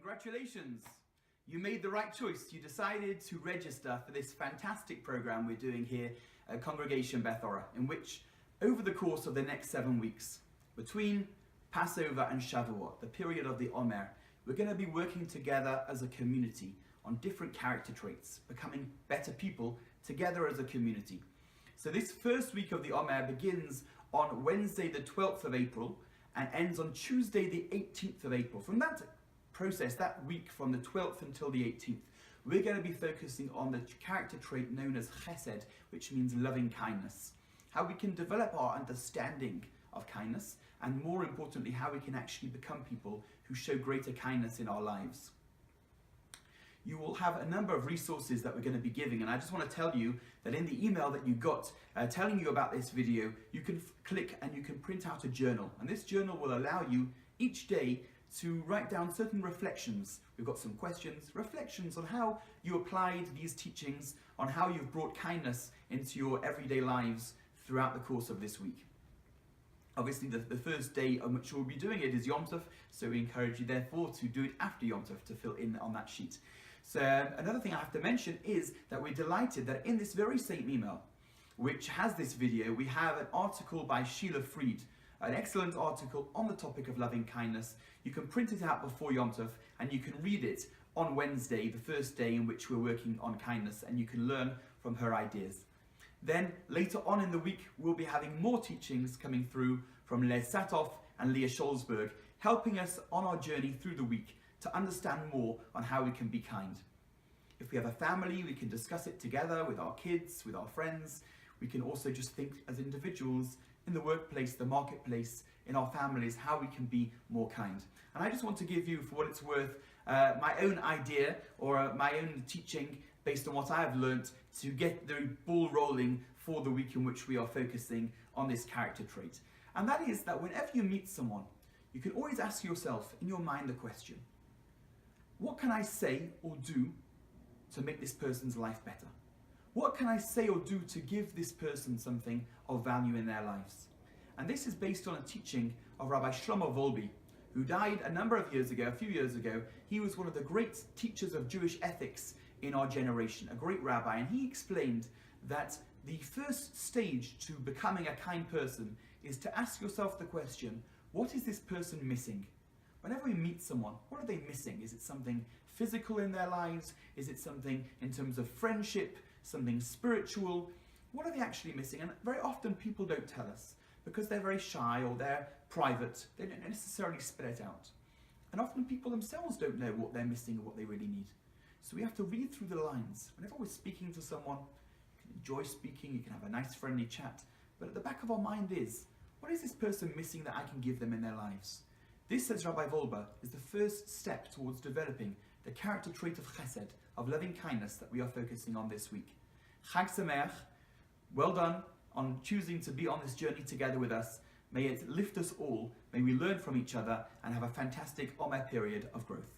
Congratulations! You made the right choice. You decided to register for this fantastic program we're doing here at Congregation Beth Orah, in which over the course of the next 7 weeks, between Passover and Shavuot, the period of the Omer, we're going to be working together as a community on different character traits, becoming better people together as a community. So this first week of the Omer begins on Wednesday the 12th of April and ends on Tuesday the 18th of April. From that process, that week from the 12th until the 18th, we're going to be focusing on the character trait known as chesed, which means loving kindness. How we can develop our understanding of kindness, and more importantly, how we can actually become people who show greater kindness in our lives. You will have a number of resources that we're going to be giving, and I just want to tell you that in the email that you got telling you about this video, you can click and you can print out a journal, and this journal will allow you each day to write down certain reflections. We've got some questions, reflections on how you applied these teachings, on how you've brought kindness into your everyday lives throughout the course of this week. Obviously, the first day on which we'll be doing it is Yom Tov, so we encourage you therefore to do it after Yom Tov to fill in on that sheet. So another thing I have to mention is that we're delighted that in this very same email, which has this video, we have an article by Sheila Fried, an excellent article on the topic of loving kindness. You can print it out before Yom Tov and you can read it on Wednesday, the first day in which we're working on kindness, and you can learn from her ideas. Then later on in the week, we'll be having more teachings coming through from Les Satoff and Leah Scholzberg, helping us on our journey through the week to understand more on how we can be kind. If we have a family, we can discuss it together with our kids, with our friends. We can also just think as individuals in the workplace, the marketplace, in our families, how we can be more kind. And I just want to give you, for what it's worth, my own idea or my own teaching based on what I have learnt to get the ball rolling for the week in which we are focusing on this character trait. And that is that whenever you meet someone, you can always ask yourself in your mind the question, what can I say or do to make this person's life better? What can I say or do to give this person something of value in their lives? And this is based on a teaching of Rabbi Shlomo Wolbe, who died a few years ago. He was one of the great teachers of Jewish ethics in our generation, a great rabbi, and he explained that the first stage to becoming a kind person is to ask yourself the question, what is this person missing? Whenever we meet someone, what are they missing? Is it something physical in their lives? Is it something in terms of friendship, something spiritual? What are they actually missing? And very often people don't tell us because they're very shy or they're private. They don't necessarily spell it out. And often people themselves don't know what they're missing or what they really need. So we have to read through the lines. Whenever we're speaking to someone, you can enjoy speaking, you can have a nice friendly chat, but at the back of our mind is, what is this person missing that I can give them in their lives? This, says Rabbi Wolbe, is the first step towards developing the character trait of chesed, of loving kindness that we are focusing on this week. Chag Sameach, well done on choosing to be on this journey together with us. May it lift us all, may we learn from each other and have a fantastic Omer period of growth.